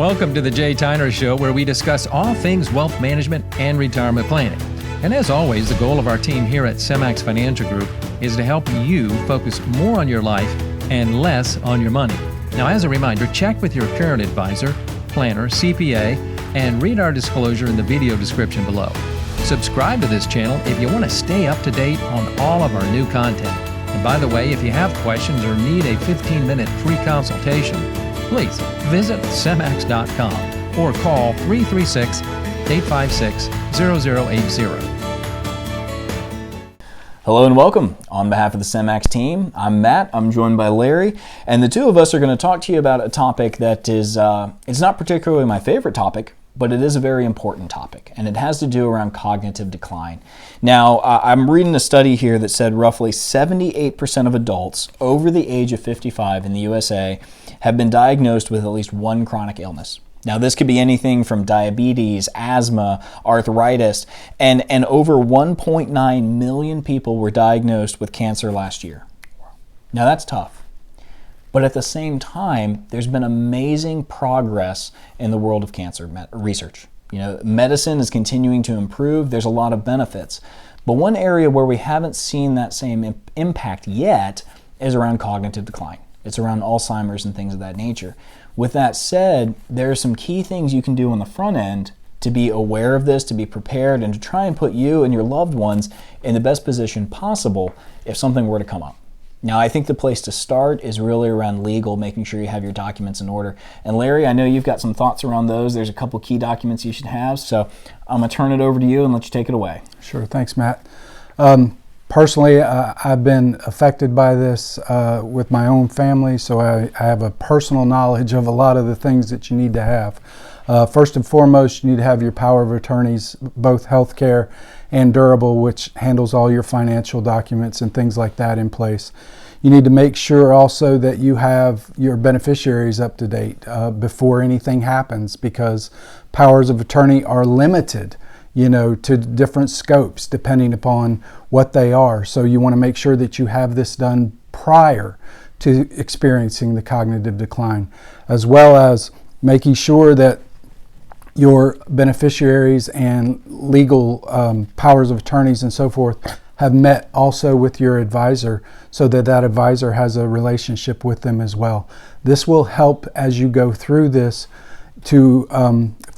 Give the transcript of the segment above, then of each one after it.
Welcome to the Jay Tyner Show, where we discuss all things wealth management and retirement planning. And as always, the goal of our team here at Semmax Financial Group is to help you focus more on your life and less on your money. Now, as a reminder, check with your current advisor, planner, CPA, and read our disclosure in the video description below. Subscribe to this channel if you want to stay up to date on all of our new content. And by the way, if you have questions or need a 15-minute free consultation, please visit semmax.com or call 336-856-0080. Hello and welcome. On behalf of the Semmax team, I'm Matt, I'm joined by Larry, and the two of us are going to talk to you about a topic that is, it's not particularly my favorite topic, but it is a very important topic, and it has to do around cognitive decline. Now, I'm reading a study here that said roughly 78% of adults over the age of 55 in the USA have been diagnosed with at least one chronic illness. Now, this could be anything from diabetes, asthma, arthritis, and over 1.9 million people were diagnosed with cancer last year. Now, that's tough. But at the same time, there's been amazing progress in the world of cancer research. You know, medicine is continuing to improve. There's a lot of benefits. But one area where we haven't seen that same impact yet is around cognitive decline. It's around Alzheimer's and things of that nature. With that said, there are some key things you can do on the front end to be aware of this, to be prepared, and to try and put you and your loved ones in the best position possible if something were to come up. Now, I think the place to start is really around legal, making sure you have your documents in order. And Larry, I know you've got some thoughts around those. There's a couple key documents you should have. So I'm going to turn it over to you and let you take it away. Sure. Thanks, Matt. Personally, I've been affected by this with my own family, so I have a personal knowledge of a lot of the things that you need to have. First and foremost, you need to have your power of attorneys, both healthcare and durable, which handles all your financial documents and things like that in place. You need to make sure also that you have your beneficiaries up to date before anything happens, because powers of attorney are limited, you know, to different scopes depending upon what they are. So you want to make sure that you have this done prior to experiencing the cognitive decline, as well as making sure that your beneficiaries and legal powers of attorneys and so forth have met also with your advisor, so that that advisor has a relationship with them as well. This will help as you go through this to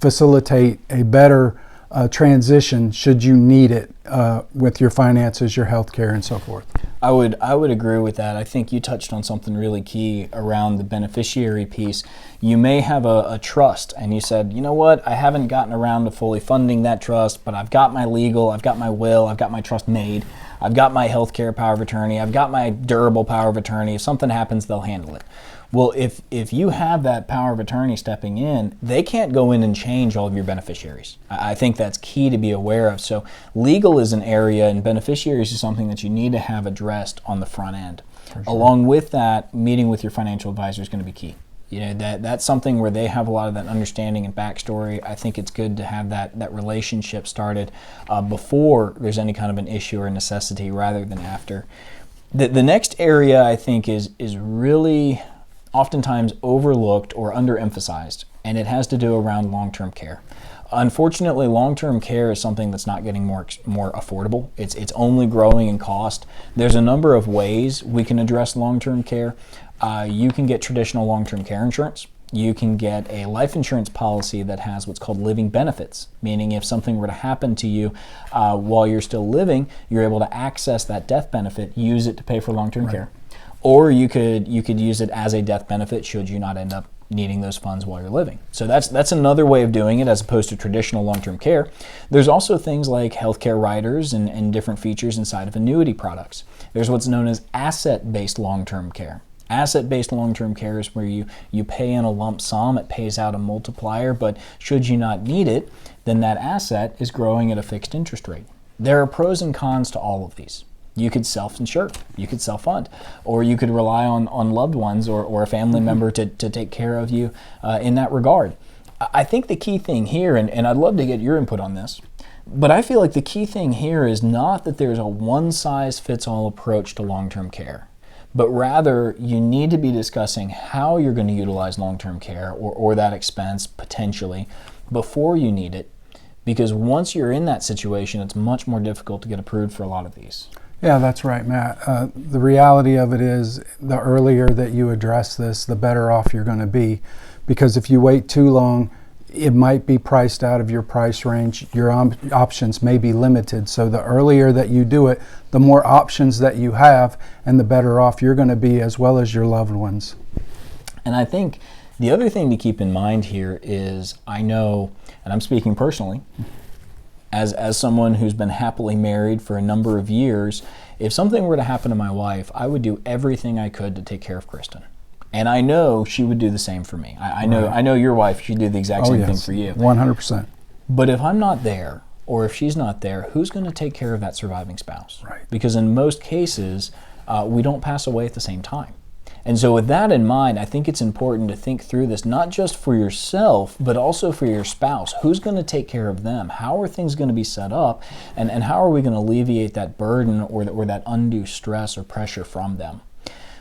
facilitate a better transition should you need it with your finances, your health care, and so forth. I would agree with that. I think you touched on something really key around the beneficiary piece. You may have a trust, and you said, you know what, I haven't gotten around to fully funding that trust, but I've got my legal, I've got my will, I've got my trust made, I've got my healthcare power of attorney, I've got my durable power of attorney. If something happens, they'll handle it. Well, if you have that power of attorney stepping in, they can't go in and change all of your beneficiaries. I think that's key to be aware of. So legal is an area, and beneficiaries is something that you need to have addressed on the front end. Sure. Along with that, meeting with your financial advisor is going to be key. You know, that's something where they have a lot of that understanding and backstory. I think it's good to have that relationship started before there's any kind of an issue or necessity rather than after. The next area I think is really oftentimes overlooked or underemphasized, and it has to do around long-term care. Unfortunately, long-term care is something that's not getting more affordable. It's only growing in cost. There's a number of ways we can address long-term care. You can get traditional long-term care insurance. You can get a life insurance policy that has what's called living benefits, meaning if something were to happen to you while you're still living, you're able to access that death benefit, use it to pay for long-term care. Or you could use it as a death benefit should you not end up needing those funds while you're living. So that's another way of doing it as opposed to traditional long-term care. There's also things like healthcare riders and different features inside of annuity products. There's what's known as asset-based long-term care. Asset-based long-term care is where you pay in a lump sum, it pays out a multiplier, but should you not need it, then that asset is growing at a fixed interest rate. There are pros and cons to all of these. You could self-insure, you could self-fund, or you could rely on loved ones or a family member to take care of you in that regard. I think the key thing here, and I'd love to get your input on this, but I feel like the key thing here is not that there's a one-size-fits-all approach to long-term care, but rather you need to be discussing how you're going to utilize long-term care or that expense potentially before you need it, because once you're in that situation, it's much more difficult to get approved for a lot of these. Yeah, that's right, Matt. The reality of it is the earlier that you address this, the better off you're going to be, because if you wait too long, it might be priced out of your price range. Your options may be limited. So the earlier that you do it, the more options that you have, and the better off you're going to be, as well as your loved ones. And I think the other thing to keep in mind here is, I know, and I'm speaking personally, as someone who's been happily married for a number of years, if something were to happen to my wife, I would do everything I could to take care of Kristen. And I know she would do the same for me. I know your wife, she'd do the exact same thing for you. 100%. But if I'm not there, or if she's not there, who's going to take care of that surviving spouse? Right. Because in most cases, we don't pass away at the same time. And so with that in mind, I think it's important to think through this, not just for yourself, but also for your spouse. Who's going to take care of them? How are things going to be set up? And how are we going to alleviate that burden or that undue stress or pressure from them?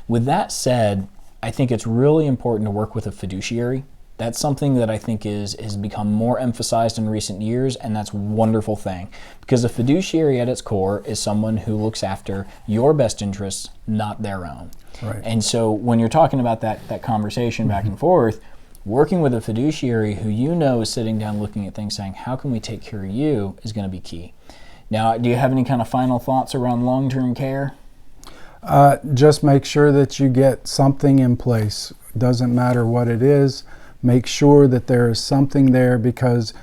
With that said, I think it's really important to work with a fiduciary. That's something that I think has become more emphasized in recent years, and that's a wonderful thing. Because a fiduciary at its core is someone who looks after your best interests, not their own. Right. And so when you're talking about that conversation back and forth, working with a fiduciary who you know is sitting down looking at things saying, how can we take care of you, is going to be key. Now, do you have any kind of final thoughts around long-term care? Just make sure that you get something in place. Doesn't matter what it is. Make sure that there is something there, because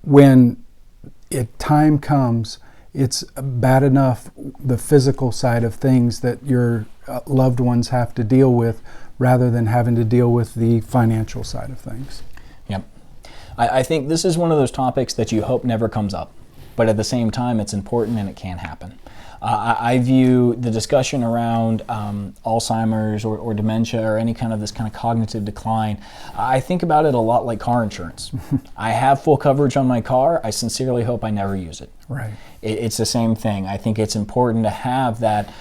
when time comes, it's bad enough the physical side of things that your loved ones have to deal with, rather than having to deal with the financial side of things. Yep. I think this is one of those topics that you hope never comes up, but at the same time it's important and it can happen. I view the discussion around Alzheimer's or dementia or any kind of this kind of cognitive decline, I think about it a lot like car insurance. I have full coverage on my car. I sincerely hope I never use it. Right. It's the same thing. I think it's important to have that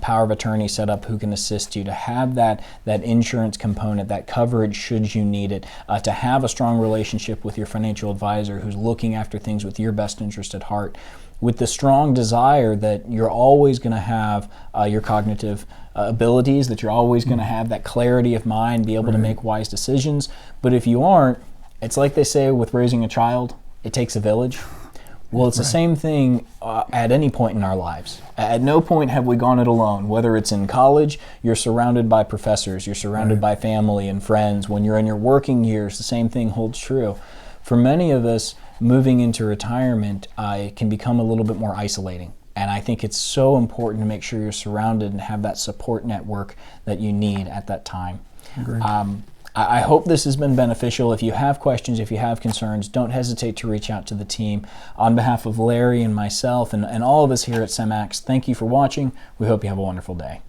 power of attorney set up who can assist you, to have that insurance component, that coverage should you need it, to have a strong relationship with your financial advisor who's looking after things with your best interest at heart, with the strong desire that you're always going to have your cognitive abilities, that you're always going to have that clarity of mind, be able to make wise decisions. But if you aren't, it's like they say with raising a child, it takes a village. Well, it's the same thing at any point in our lives. At no point have we gone it alone. Whether it's in college, you're surrounded by professors, you're surrounded by family and friends. When you're in your working years, the same thing holds true. For many of us, moving into retirement it can become a little bit more isolating. And I think it's so important to make sure you're surrounded and have that support network that you need at that time. I hope this has been beneficial. If you have questions, if you have concerns, don't hesitate to reach out to the team. On behalf of Larry and myself and all of us here at Semmax, thank you for watching. We hope you have a wonderful day.